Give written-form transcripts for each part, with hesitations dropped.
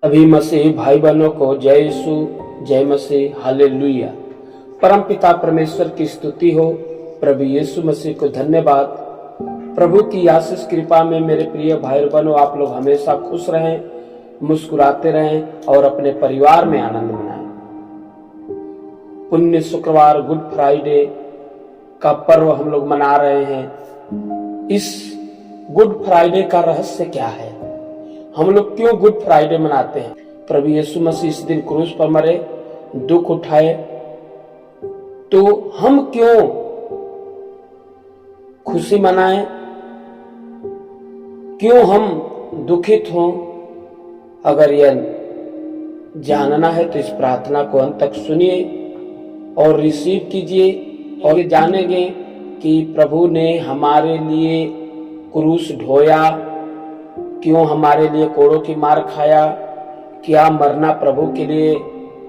सभी मसीह भाई बहनों को जय यीशु, जय मसीह, हालेलुया। परम पिता परमेश्वर की स्तुति हो। प्रभु यीशु मसीह को धन्यवाद। प्रभु की आशीष कृपा में मेरे प्रिय भाई बहनों, आप लोग हमेशा खुश रहें, मुस्कुराते रहें और अपने परिवार में आनंद मनाएं। पुण्य शुक्रवार गुड फ्राइडे का पर्व हम लोग मना रहे हैं। इस गुड फ्राइडे का रहस्य क्या है? हम लोग क्यों गुड फ्राइडे मनाते हैं? प्रभु यीशु मसीह इस दिन क्रूस पर मरे, दुख उठाए, तो हम क्यों खुशी मनाएं? क्यों हम दुखित हों? अगर यह जानना है तो इस प्रार्थना को अंत तक सुनिए और रिसीव कीजिए और ये जानेंगे कि प्रभु ने हमारे लिए क्रूस ढोया, क्यों हमारे लिए कोड़ों की मार खाया, क्या मरना प्रभु के लिए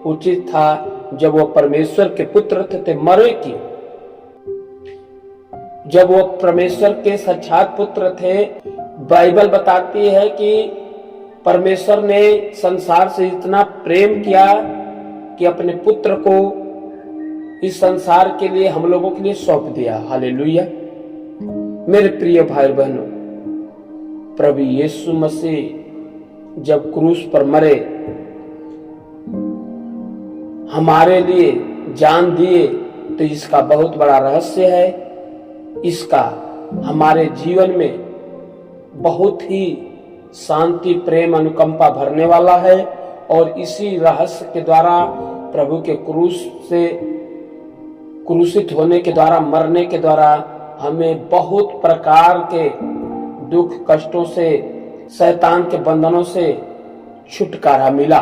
उचित था जब वो परमेश्वर के पुत्र थे? मरे क्यों? जब वो परमेश्वर के साक्षात पुत्र थे, बाइबल बताती है कि परमेश्वर ने संसार से इतना प्रेम किया कि अपने पुत्र को इस संसार के लिए, हम लोगों के लिए सौंप दिया। हालेलुया। मेरे प्रिय भाई बहनों, प्रभु यीशु मसीह जब क्रूस पर मरे, हमारे लिए जान दिए, तो इसका बहुत बड़ा रहस्य है। इसका हमारे जीवन में बहुत ही शांति, प्रेम, अनुकंपा भरने वाला है। और इसी रहस्य के द्वारा, प्रभु के क्रूस से क्रूसित होने के द्वारा, मरने के द्वारा हमें बहुत प्रकार के दुख कष्टों से, शैतान के बंधनों से छुटकारा मिला।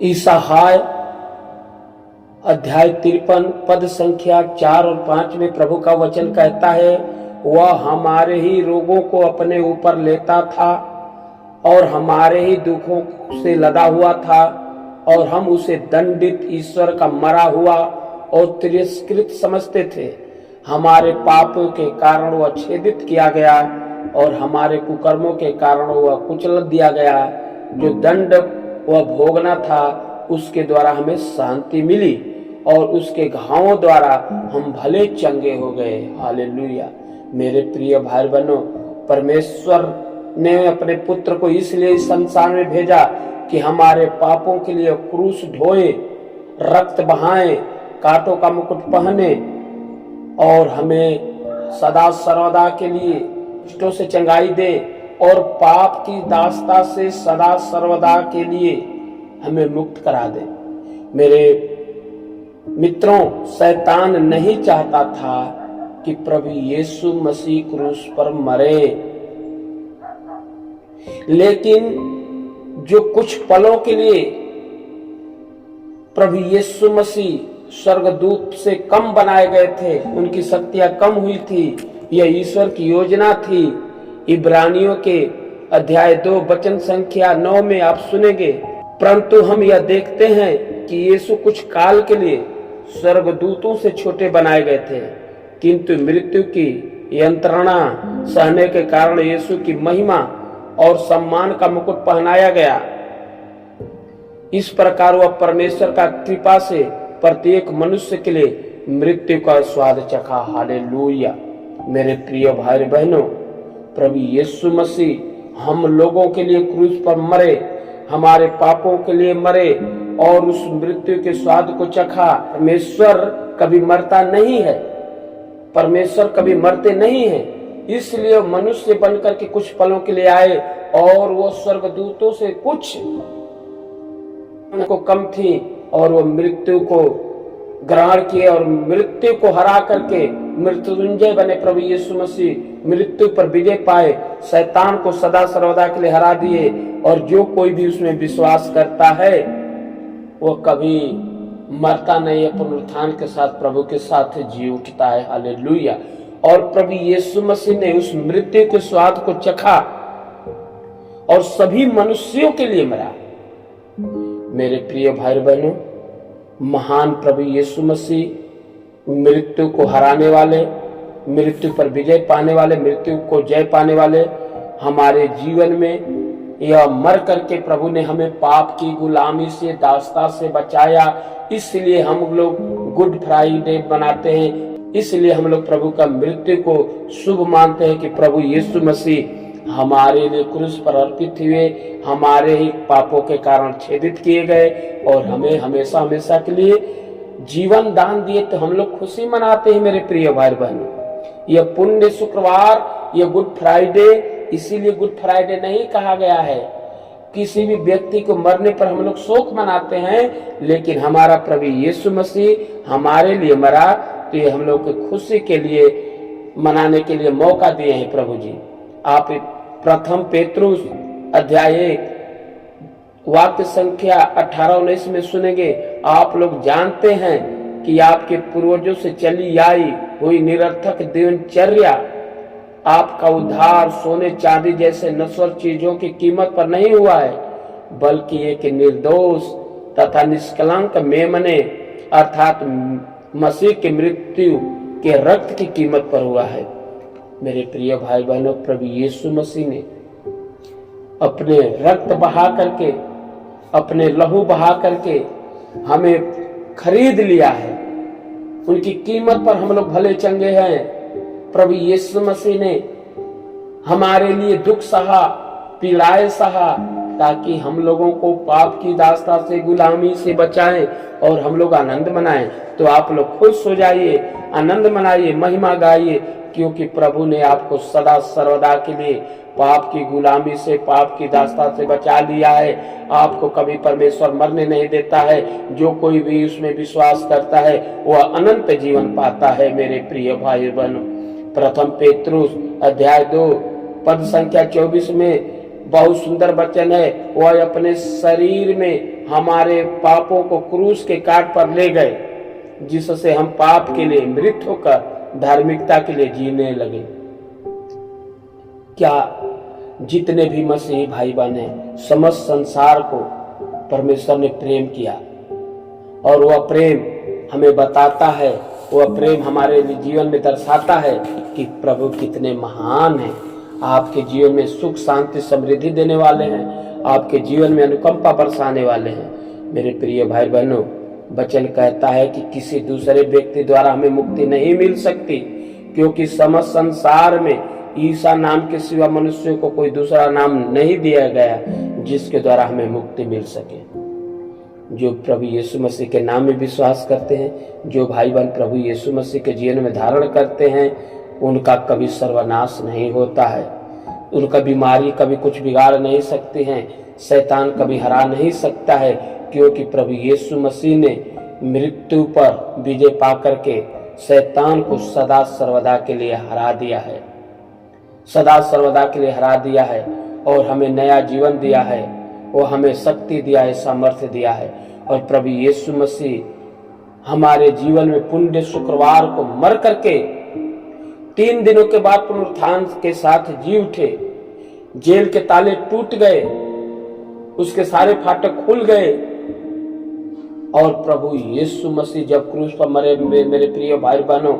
ईसाई अध्याय 53 पद संख्या 4 और 5 में प्रभु का वचन कहता है, वह हमारे ही रोगों को अपने ऊपर लेता था और हमारे ही दुखों से लदा हुआ था, और हम उसे दंडित, ईश्वर का मरा हुआ और तिरस्कृत समझते थे। हमारे पापों के कारण वह छेदित किया गया और हमारे कुकर्मों के कारण वह कुचल दिया गया। जो दंड वह भोगना था, उसके द्वारा हमें शांति मिली और उसके घावों द्वारा हम भले चंगे हो गए। हालेलुया। मेरे प्रिय भाई बहनों, परमेश्वर ने अपने पुत्र को इसलिए इस संसार में भेजा कि हमारे पापों के लिए क्रूस ढोए, रक्त बहाए, कांटों का मुकुट पहने और हमें सदा सर्वदा के लिए दुष्टों से चंगाई दे और पाप की दास्ता से सदा सर्वदा के लिए हमें मुक्त करा दे। मेरे मित्रों, शैतान नहीं चाहता था कि प्रभु यीशु मसीह क्रूस पर मरे, लेकिन जो कुछ पलों के लिए प्रभु यीशु मसीह स्वर्गदूत से कम बनाए गए थे, उनकी शक्तियां कम हुई थी, यह ईश्वर की योजना थी। इब्रानियों के अध्याय 2 वचन संख्या 9 में आप सुनेंगे, परंतु हम यह देखते हैं कि यीशु कुछ काल के लिए स्वर्गदूतों से छोटे बनाए गए थे, किंतु मृत्यु की यंत्रणा सहने के कारण यीशु की महिमा और सम्मान का मुकुट पहनाया गया। इस प्रकार वह परमेश्वर का कृपा से प्रत्येक मनुष्य के लिए मृत्यु का स्वाद चखा। हालेलुया। मेरे प्रिय भाई बहनों, प्रभु यीशु मसीह हम लोगों के लिए क्रूस पर मरे, हमारे पापों के लिए मरे और उस मृत्यु के स्वाद को चखा। परमेश्वर कभी मरता नहीं है, परमेश्वर कभी मरते नहीं है, इसलिए मनुष्य बनकर के कुछ पलों के लिए आए और वो स्वर्गदूतों से कुछ उनको कम थी और वो मृत्यु को ग्रहण किए और मृत्यु को हरा करके मृत्युंजय बने। प्रभु यीशु मसीह मृत्यु पर विजय पाए, शैतान को सदा सर्वदा के लिए हरा दिए, और जो कोई भी उसमें विश्वास करता है वो कभी मरता नहीं है, पुनरुत्थान के साथ प्रभु के साथ जी उठता है। हालेलुया। और प्रभु यीशु मसीह ने उस मृत्यु के स्वाद को चखा और सभी मनुष्यों के लिए मरा। मेरे प्रिय भाई बहनों, महान प्रभु यीशु मसीह मृत्यु को हराने वाले, मृत्यु पर विजय पाने वाले, मृत्यु को जय पाने वाले हमारे जीवन में यह मर करके प्रभु ने हमें पाप की गुलामी से, दास्ता से बचाया। इसलिए हम लोग गुड फ्राइडे मनाते हैं। इसलिए हम लोग प्रभु का मृत्यु को शुभ मानते हैं कि प्रभु यीशु मसीह हमारे लिए क्रूस पर अर्पित हुए, हमारे ही पापों के कारण छेदित किए गए और हमें हमेशा हमेशा के लिए जीवन दान दिए। तो हम लोग खुशी मनाते हैं मेरे प्रिय भाई बहनों। यह पुण्य शुक्रवार, यह गुड फ्राइडे, इसीलिए गुड फ्राइडे नहीं कहा गया है। किसी भी व्यक्ति को मरने पर हम लोग शोक मनाते हैं, लेकिन हमारा प्रभु यीशु मसीह हमारे लिए मरा, तो ये हम लोग की खुशी के लिए मनाने के लिए मौका दिए हैं प्रभु जी। आप प्रथम पेतरुस अध्याय 1 वाक्य संख्या 18-19 में सुनेंगे। आप लोग जानते हैं कि आपके पूर्वजों से चली आई हुई निरर्थक दिनचर्या आपका उद्धार सोने चांदी जैसे नश्वर चीजों की कीमत पर नहीं हुआ है, बल्कि एक निर्दोष तथा निष्कलंक मेमने अर्थात मसीह की मृत्यु के रक्त की कीमत पर हुआ है। मेरे प्रिय भाई बहनों, प्रभु यीशु मसीह ने अपने रक्त बहा करके, अपने लहू बहा करके हमें खरीद लिया है। उनकी कीमत पर हम लोग भले चंगे हैं। प्रभु यीशु मसीह ने हमारे लिए दुख सहा, पीड़ाएं सहा, ताकि हम लोगों को पाप की दास्ता से, गुलामी से बचाएं और हम लोग आनंद मनाएं। तो आप लोग खुश हो जाइए, आनंद मनाइए, महिमा गाइए, क्योंकि प्रभु ने आपको सदा सर्वदा के लिए पाप की गुलामी से, पाप की दास्ता से बचा लिया है। आपको कभी परमेश्वर मरने नहीं देता है। जो कोई भी उसमें विश्वास करता है वह अनंत जीवन पाता है। मेरे प्रिय भाई बहनों, प्रथम पेतरुस अध्याय 2 पद संख्या 24 में बहुत सुंदर वचन है। वह अपने शरीर में हमारे पापों को क्रूस के काट पर ले गए, जिससे हम पाप के लिए मृत होकर धार्मिकता के लिए जीने लगे। क्या जितने भी मसीही भाई बहन समस्त संसार को परमेश्वर ने प्रेम किया, और वह प्रेम हमें बताता है, वह प्रेम हमारे जीवन में दर्शाता है कि प्रभु कितने महान हैं। आपके जीवन में सुख शांति समृद्धि देने वाले हैं, आपके जीवन में अनुकंपा बरसाने वाले हैं। मेरे प्रिय भाई बहनों, वचन कहता है कि किसी दूसरे व्यक्ति द्वारा हमें मुक्ति नहीं मिल सकती, क्योंकि समस्त संसार में ईसा नाम के सिवा मनुष्यों को कोई दूसरा नाम नहीं दिया गया जिसके द्वारा हमें मुक्ति मिल सके। जो प्रभु यीशु मसीह के नाम में विश्वास करते हैं, जो भाई बहन प्रभु यीशु मसीह के जीवन में धारण करते हैं, उनका कभी सर्वनाश नहीं होता है। उनका बीमारी कभी कुछ बिगाड़ नहीं सकती है, शैतान कभी हरा नहीं सकता है, क्योंकि प्रभु यीशु मसीह ने मृत्यु पर विजय पा करके शैतान को सदा सर्वदा के लिए हरा दिया है, सदा सर्वदा के लिए हरा दिया है और हमें नया जीवन दिया है। वो हमें शक्ति दिया है, सामर्थ्य दिया है। और प्रभु यीशु मसीह हमारे जीवन में पुण्य शुक्रवार को मर करके 3 दिनों के बाद पुनरुत्थान के साथ जी उठे। जेल के ताले टूट गए, उसके सारे फाटक खुल गए, और प्रभु यीशु मसीह जब क्रूस पर मरे, मेरे प्रिय भाई बहनों,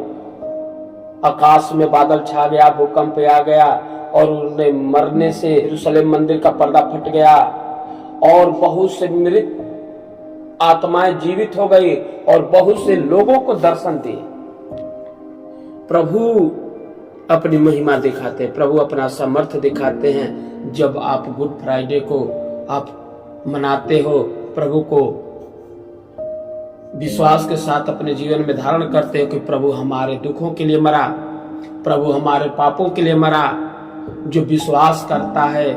आकाश में बादल छा गया, भूकंप आ गया और उन्हें मरने से यरूशलेम मंदिर का पर्दा फट गया और बहुत से मृत आत्माएं जीवित हो गई और बहुत से लोगों को दर्शन दिए। प्रभु अपनी महिमा दिखाते, प्रभु अपना सामर्थ्य दिखाते हैं। जब आप गुड फ्राइडे को आप मनाते हो, प्रभु को विश्वास के साथ अपने जीवन में धारण करते हो कि प्रभु हमारे दुखों के लिए मरा, प्रभु हमारे पापों के लिए मरा। जो विश्वास करता है,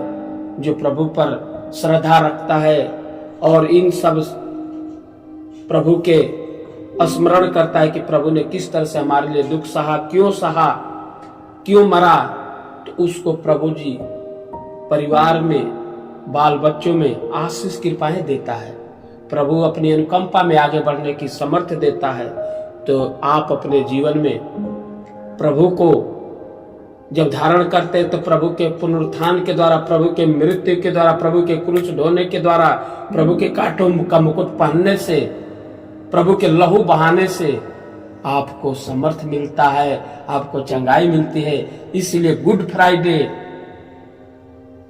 जो प्रभु पर श्रद्धा रखता है और इन सब प्रभु के स्मरण करता है कि प्रभु ने किस तरह से हमारे लिए दुख सहा, क्यों मरा, तो उसको प्रभु जी परिवार में, बाल बच्चों में आशीष कृपाएं देता है। प्रभु अपनी अनुकंपा में आगे बढ़ने की सामर्थ्य देता है। तो आप अपने जीवन में प्रभु को जब धारण करते हैं, तो प्रभु के पुनरुत्थान के द्वारा, प्रभु के मृत्यु के द्वारा, प्रभु के क्रूस ढोने के द्वारा, प्रभु के कांटों का मुकुट पहनने से, प्रभु के लहू बहाने से आपको समर्थ मिलता है, आपको चंगाई मिलती है। इसलिए गुड फ्राइडे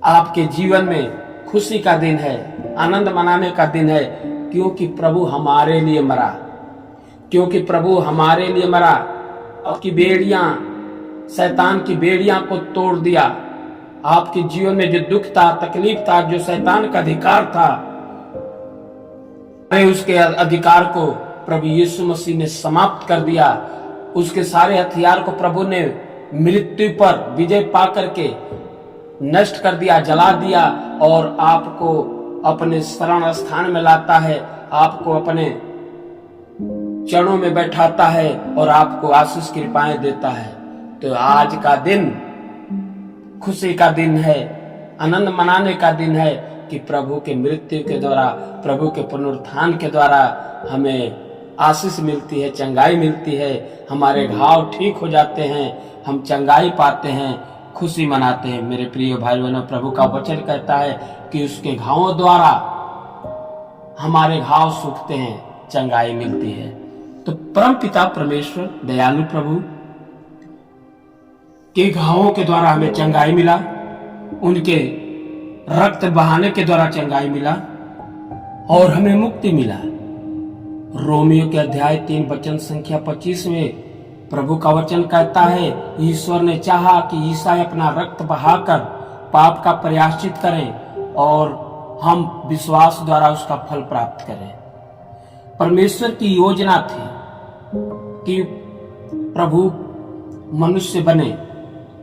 आपके जीवन में खुशी का दिन है, आनंद मनाने का दिन है, क्योंकि प्रभु हमारे लिए मरा, क्योंकि प्रभु हमारे लिए मरा। आपकी बेड़ियां, शैतान की बेड़ियां को तोड़ दिया। आपके जीवन में जो दुख था, तकलीफ था, जो शैतान का अधिकार था, उसके अधिकार को प्रभु यीशु मसीह ने समाप्त कर दिया। उसके सारे हथियार को प्रभु ने मृत्यु पर विजय पा करके नष्ट कर दिया, जला दिया, और आपको अपने शरण स्थान में लाता है, आपको अपने चरणों में बैठाता है और आपको आशीष कृपाएं देता है। तो आज का दिन खुशी का दिन है, आनंद मनाने का दिन है कि प्रभु के मृत्यु के द्वारा, प्रभु के पुनरुत्थान के द्वारा हमें आशीष मिलती है, चंगाई मिलती है, हमारे घाव ठीक हो जाते हैं, हम चंगाई पाते हैं, खुशी मनाते हैं। मेरे प्रिय भाई बहनों, प्रभु का वचन कहता है कि उसके घावों द्वारा हमारे घाव सूखते हैं, चंगाई मिलती है। तो परम पिता परमेश्वर दयालु प्रभु के घावों के द्वारा हमें चंगाई मिला, उनके रक्त बहाने के द्वारा चंगाई मिला और हमें मुक्ति मिला। रोमियो के अध्याय 3 वचन संख्या 25 में प्रभु का वचन कहता है, ईश्वर ने चाहा कि ईसाई अपना रक्त बहाकर पाप का प्रायश्चित करें और हम विश्वास द्वारा उसका फल प्राप्त करें। परमेश्वर की योजना थी कि प्रभु मनुष्य बने,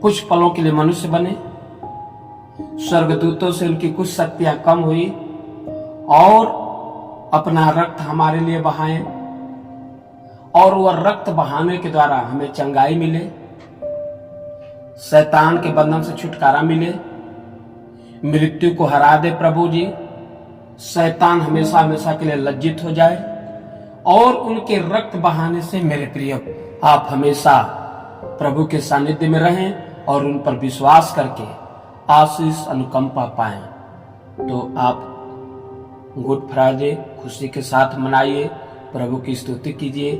कुछ पलों के लिए मनुष्य बने, स्वर्गदूतों से उनकी कुछ शक्तियां कम हुई और अपना रक्त हमारे लिए बहाएं, और वह रक्त बहाने के द्वारा हमें चंगाई मिले, शैतान के बंधन से छुटकारा मिले, मृत्यु को हरा दे प्रभु जी, शैतान हमेशा हमेशा के लिए लज्जित हो जाए, और उनके रक्त बहाने से मेरे प्रिय आप हमेशा प्रभु के सानिध्य में रहें और उन पर विश्वास करके आशीष अनुकंपा पाएं। तो आप गुड फ्राइडे खुशी के साथ मनाइए, प्रभु की स्तुति कीजिए,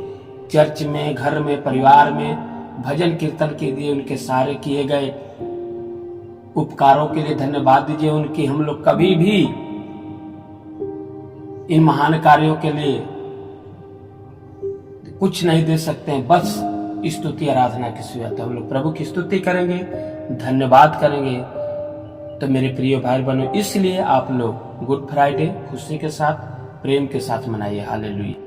चर्च में, घर में, परिवार में भजन कीर्तन कीजिए, उनके सारे किए गए उपकारों के लिए धन्यवाद दीजिए। उनकी हम लोग कभी भी इन महान कार्यों के लिए कुछ नहीं दे सकते हैं, बस स्तुति आराधना की सिवा। तो हम लोग प्रभु की स्तुति करेंगे, धन्यवाद करेंगे। तो मेरे प्रिय भाई बहनों, इसलिए आप लोग गुड फ्राइडे खुशी के साथ, प्रेम के साथ मनाइए। हालेलुया।